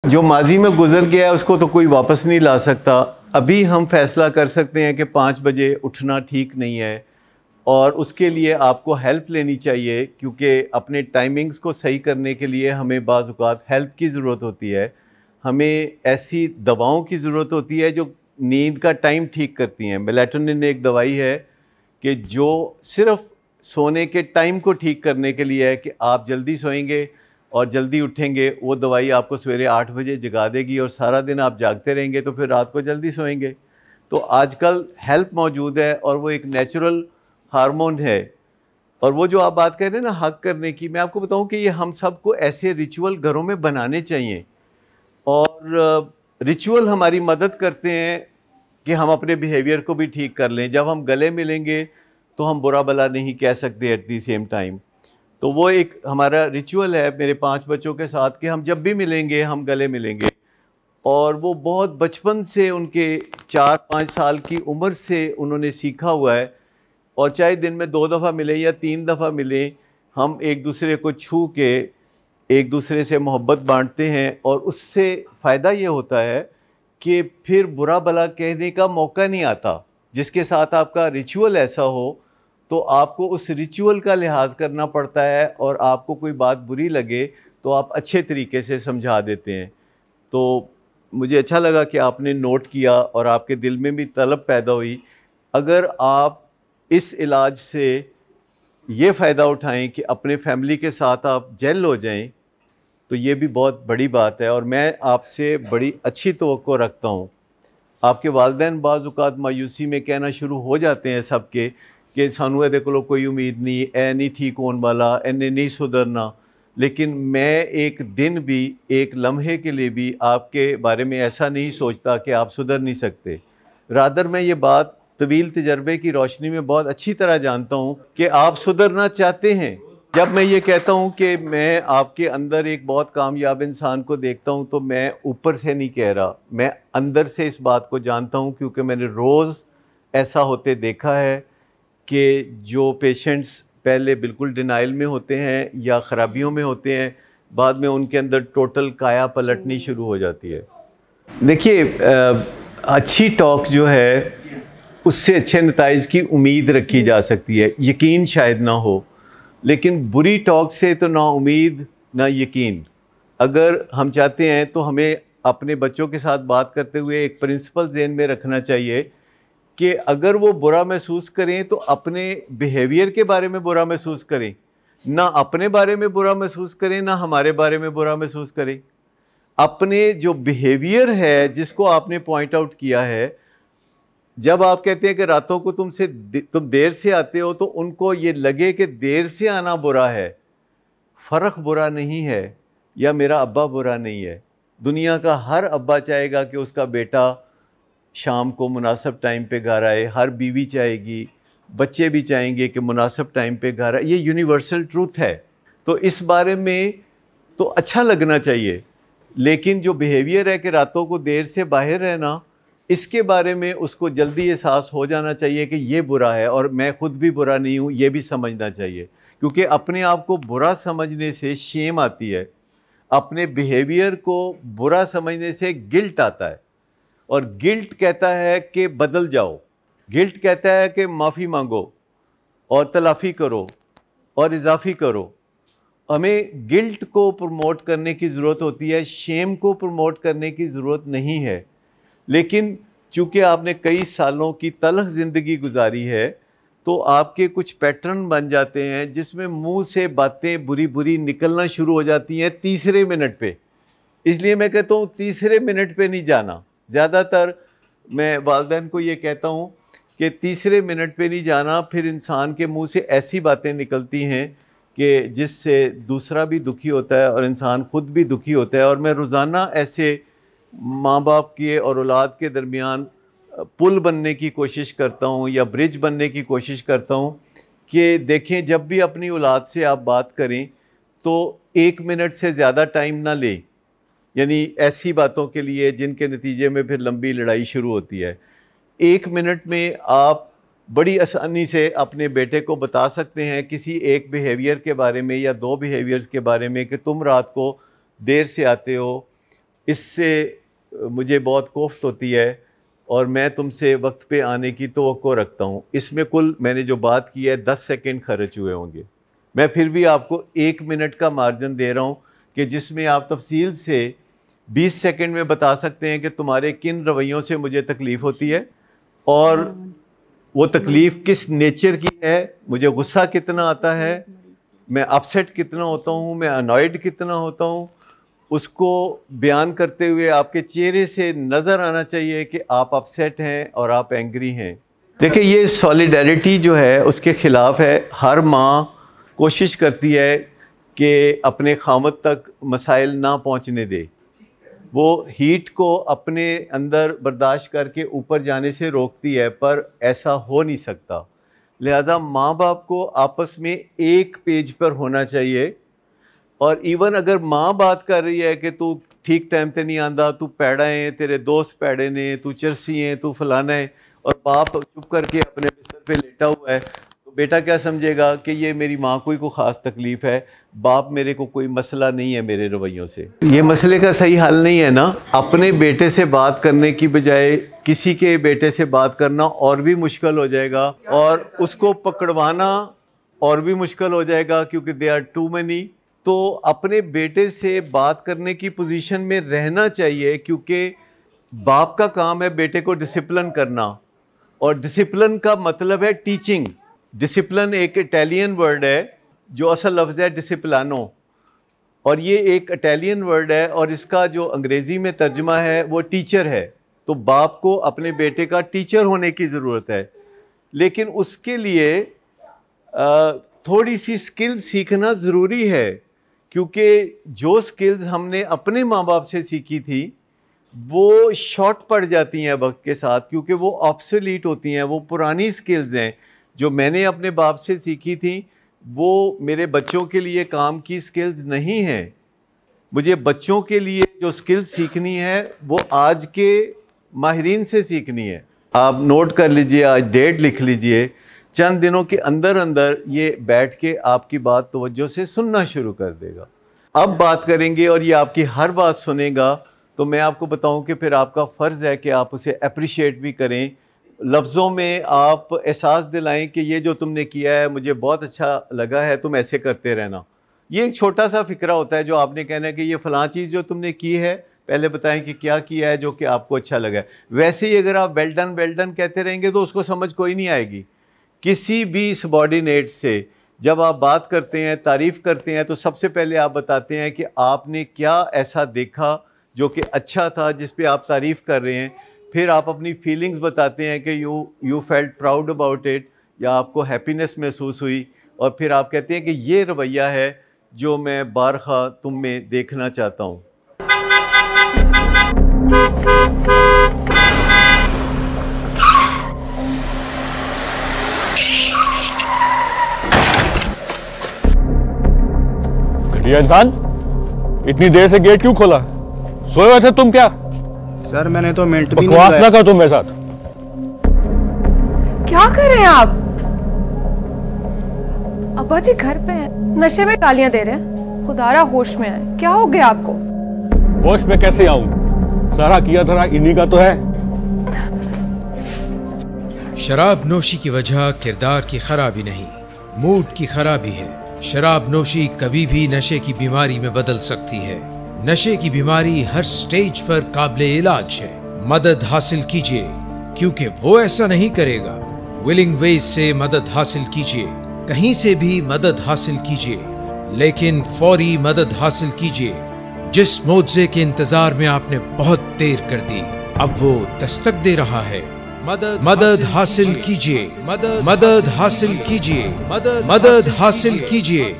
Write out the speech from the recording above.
जो माजी में गुजर गया है उसको तो कोई वापस नहीं ला सकता। अभी हम फैसला कर सकते हैं कि 5 बजे उठना ठीक नहीं है, और उसके लिए आपको हेल्प लेनी चाहिए, क्योंकि अपने टाइमिंग्स को सही करने के लिए हमें बाज़ औक़ात हेल्प की ज़रूरत होती है। हमें ऐसी दवाओं की ज़रूरत होती है जो नींद का टाइम ठीक करती हैं। मेलाटोनिन एक दवाई है कि जो सिर्फ़ सोने के टाइम को ठीक करने के लिए है कि आप जल्दी सोएंगे और जल्दी उठेंगे। वो दवाई आपको सवेरे 8 बजे जगा देगी और सारा दिन आप जागते रहेंगे तो फिर रात को जल्दी सोएंगे। तो आजकल हेल्प मौजूद है और वो एक नेचुरल हार्मोन है। और वो जो आप बात कर रहे हैं ना हक करने की, मैं आपको बताऊं कि ये हम सबको ऐसे रिचुअल घरों में बनाने चाहिए। और रिचुअल हमारी मदद करते हैं कि हम अपने बिहेवियर को भी ठीक कर लें। जब हम गले मिलेंगे तो हम बुरा भला नहीं कह सकते एट दी सेम टाइम। तो वो एक हमारा रिचुअल है मेरे 5 बच्चों के साथ कि हम जब भी मिलेंगे हम गले मिलेंगे। और वो बहुत बचपन से, उनके 4-5 साल की उम्र से उन्होंने सीखा हुआ है। और चाहे दिन में 2 दफ़ा मिले या 3 दफ़ा मिले, हम एक दूसरे को छू के एक दूसरे से मोहब्बत बांटते हैं। और उससे फ़ायदा ये होता है कि फिर बुरा भला कहने का मौका नहीं आता। जिसके साथ आपका रिचुअल ऐसा हो तो आपको उस रिचुअल का लिहाज करना पड़ता है, और आपको कोई बात बुरी लगे तो आप अच्छे तरीके से समझा देते हैं। तो मुझे अच्छा लगा कि आपने नोट किया और आपके दिल में भी तलब पैदा हुई। अगर आप इस इलाज से ये फ़ायदा उठाएं कि अपने फैमिली के साथ आप जेल हो जाएं, तो ये भी बहुत बड़ी बात है। और मैं आपसे बड़ी अच्छी तवक्को रखता हूँ। आपके वालिदैन बाज़ औक़ात मायूसी में कहना शुरू हो जाते हैं सबके कि सानू इहदे कोलों कोई उम्मीद नहीं, ए नहीं ठीक होने वाला, इन्हें नहीं सुधरना। लेकिन मैं एक दिन भी, एक लम्हे के लिए भी आपके बारे में ऐसा नहीं सोचता कि आप सुधर नहीं सकते। रादर मैं ये बात तवील तजर्बे की रोशनी में बहुत अच्छी तरह जानता हूँ कि आप सुधरना चाहते हैं। जब मैं ये कहता हूँ कि मैं आपके अंदर एक बहुत कामयाब इंसान को देखता हूँ, तो मैं ऊपर से नहीं कह रहा, मैं अंदर से इस बात को जानता हूँ, क्योंकि मैंने रोज़ ऐसा होते देखा है कि जो पेशेंट्स पहले बिल्कुल डिनाइल में होते हैं या ख़राबियों में होते हैं, बाद में उनके अंदर टोटल काया पलटनी शुरू हो जाती है। देखिए, अच्छी टॉक जो है उससे अच्छे नताइज की उम्मीद रखी जा सकती है। यकीन शायद ना हो, लेकिन बुरी टॉक से तो ना उम्मीद ना यकीन। अगर हम चाहते हैं तो हमें अपने बच्चों के साथ बात करते हुए एक प्रिंसिपल ज़हन में रखना चाहिए कि अगर वो बुरा महसूस करें तो अपने बिहेवियर के बारे में बुरा महसूस करें, ना अपने बारे में बुरा महसूस करें, ना हमारे बारे में बुरा महसूस करें। अपने जो बिहेवियर है जिसको आपने पॉइंट आउट किया है, जब आप कहते हैं कि रातों को तुम देर से आते हो, तो उनको ये लगे कि देर से आना बुरा है। फ़र्क बुरा नहीं है, या मेरा अब्बा बुरा नहीं है। दुनिया का हर अब्बा चाहेगा कि उसका बेटा शाम को मुनासिब टाइम पे घर आए, हर बीवी चाहेगी, बच्चे भी चाहेंगे कि मुनासिब टाइम पे घर आए। ये यूनिवर्सल ट्रूथ है। तो इस बारे में तो अच्छा लगना चाहिए, लेकिन जो बिहेवियर है कि रातों को देर से बाहर रहना, इसके बारे में उसको जल्दी एहसास हो जाना चाहिए कि ये बुरा है, और मैं ख़ुद भी बुरा नहीं हूँ, ये भी समझना चाहिए। क्योंकि अपने आप को बुरा समझने से शेम आती है, अपने बिहेवियर को बुरा समझने से गिल्ट आता है। और गिल्ट कहता है कि बदल जाओ, गिल्ट कहता है कि माफ़ी मांगो और तलाफ़ी करो और इजाफ़ी करो। हमें गिल्ट को प्रमोट करने की ज़रूरत होती है, शेम को प्रमोट करने की ज़रूरत नहीं है। लेकिन चूँकि आपने कई सालों की तलख़ ज़िंदगी गुजारी है, तो आपके कुछ पैटर्न बन जाते हैं जिसमें मुंह से बातें बुरी बुरी निकलना शुरू हो जाती हैं तीसरे मिनट पे। इसलिए मैं कहता हूँ तीसरे मिनट पे नहीं जाना। ज़्यादातर मैं वालिदैन को ये कहता हूँ कि तीसरे मिनट पे नहीं जाना। फिर इंसान के मुंह से ऐसी बातें निकलती हैं कि जिससे दूसरा भी दुखी होता है और इंसान ख़ुद भी दुखी होता है। और मैं रोज़ाना ऐसे माँ बाप के और औलाद के दरमियान पुल बनने की कोशिश करता हूँ, या ब्रिज बनने की कोशिश करता हूँ कि देखें, जब भी अपनी औलाद से आप बात करें तो 1 मिनट से ज़्यादा टाइम ना लें, यानी ऐसी बातों के लिए जिनके नतीजे में फिर लंबी लड़ाई शुरू होती है। 1 मिनट में आप बड़ी आसानी से अपने बेटे को बता सकते हैं किसी एक बिहेवियर के बारे में या 2 बिहेवियर्स के बारे में कि तुम रात को देर से आते हो, इससे मुझे बहुत कोफ्त होती है और मैं तुमसे वक्त पे आने की तवक्को रखता हूँ। इसमें कुल मैंने जो बात की है 10 सेकंड खर्च हुए होंगे। मैं फिर भी आपको 1 मिनट का मार्जिन दे रहा हूँ कि जिसमें आप तफसील से 20 सेकंड में बता सकते हैं कि तुम्हारे किन रवैयों से मुझे तकलीफ़ होती है और वो तकलीफ़ किस नेचर की है, मुझे गुस्सा कितना आता है, मैं अपसेट कितना होता हूँ, मैं अनॉयड कितना होता हूँ। उसको बयान करते हुए आपके चेहरे से नज़र आना चाहिए कि आप अपसेट हैं और आप एंग्री हैं। देखिए, ये सॉलिडैरिटी जो है उसके ख़िलाफ़ है। हर माँ कोशिश करती है कि अपने खामद तक मसाइल ना पहुँचने दे, वो हीट को अपने अंदर बर्दाश्त करके ऊपर जाने से रोकती है, पर ऐसा हो नहीं सकता। लिहाजा माँ बाप को आपस में एक पेज पर होना चाहिए। और इवन अगर माँ बात कर रही है कि तू ठीक टाइम पे नहीं आंदा, तू पैड़ा है, तेरे दोस्त पैड़े ने, तू चरसी है, तू फलाना है, और बाप चुप करके अपने बिस्तर पे लेटा हुआ है, तो बेटा क्या समझेगा कि ये मेरी माँ को ही कोई ख़ास तकलीफ़ है, बाप मेरे को कोई मसला नहीं है मेरे रवैयों से। ये मसले का सही हल नहीं है ना। अपने बेटे से बात करने की बजाय किसी के बेटे से बात करना और भी मुश्किल हो जाएगा, और उसको पकड़वाना और भी मुश्किल हो जाएगा क्योंकि दे आर टू मैनी। तो अपने बेटे से बात करने की पोजीशन में रहना चाहिए, क्योंकि बाप का काम है बेटे को डिसिप्लिन करना, और डिसिप्लिन का मतलब है टीचिंग। डिसिप्लिन एक इटालियन वर्ड है जो असल लफ्ज़ है डिसिप्लिनो, और ये एक इटालियन वर्ड है और इसका जो अंग्रेज़ी में तर्जुमा है वो टीचर है। तो बाप को अपने बेटे का टीचर होने की ज़रूरत है, लेकिन उसके लिए थोड़ी सी स्किल सीखना ज़रूरी है, क्योंकि जो स्किल्स हमने अपने माँ बाप से सीखी थी वो शॉर्ट पड़ जाती हैं वक्त के साथ, क्योंकि वो ऑब्सोलीट होती हैं, वो पुरानी स्किल्स हैं। जो मैंने अपने बाप से सीखी थी वो मेरे बच्चों के लिए काम की स्किल्स नहीं हैं। मुझे बच्चों के लिए जो स्किल्स सीखनी है वो आज के माहिरीन से सीखनी है। आप नोट कर लीजिए, आज डेट लिख लीजिए, चंद दिनों के अंदर अंदर ये बैठ के आपकी बात तवज्जो से सुनना शुरू कर देगा। अब बात करेंगे और ये आपकी हर बात सुनेगा, तो मैं आपको बताऊं कि फिर आपका फ़र्ज़ है कि आप उसे अप्रिशिएट भी करें, लफ्ज़ों में आप एहसास दिलाएं कि ये जो तुमने किया है मुझे बहुत अच्छा लगा है, तुम ऐसे करते रहना। ये एक छोटा सा फ़िक्रा होता है जो आपने कहना है कि ये फ़लाँ चीज़ जो तुमने की है पहले बताएं कि क्या किया है जो कि आपको अच्छा लगा है। वैसे ही अगर आप वेल डन कहते रहेंगे तो उसको समझ कोई नहीं आएगी। किसी भी सबॉर्डिनेट से जब आप बात करते हैं, तारीफ़ करते हैं, तो सबसे पहले आप बताते हैं कि आपने क्या ऐसा देखा जो कि अच्छा था जिस पे आप तारीफ़ कर रहे हैं। फिर आप अपनी फीलिंग्स बताते हैं कि you felt proud about it, या आपको हैप्पीनेस महसूस हुई, और फिर आप कहते हैं कि ये रवैया है जो मैं बारखा तुम में देखना चाहता हूँ। घटिया इंसान, इतनी देर से गेट क्यों खोला? सोए हुए थे तुम क्या? सर मैंने तो मिनट भी बकवास ना करो तुम मेरे साथ। क्या कर रहे हैं आप? अब्बा जी घर पे हैं, नशे में गालियां दे रहे हैं। खुदारा होश में आए, क्या हो गया आपको? होश में कैसे आऊं? सारा किया धरा इन्हीं का तो है। शराब नोशी की वजह किरदार की खराबी नहीं, मूड की खराबी है। शराब नोशी कभी भी नशे की बीमारी में बदल सकती है। नशे की बीमारी हर स्टेज पर काबिले इलाज है। मदद हासिल कीजिए, क्योंकि वो ऐसा नहीं करेगा। विलिंग वेज से मदद हासिल कीजिए, कहीं से भी मदद हासिल कीजिए, लेकिन फौरी मदद हासिल कीजिए। जिस मुआवजे के इंतजार में आपने बहुत देर कर दी, अब वो दस्तक दे रहा है। मदद हासिल कीजिए, मदद हासिल कीजिए, मदद हासिल कीजिए।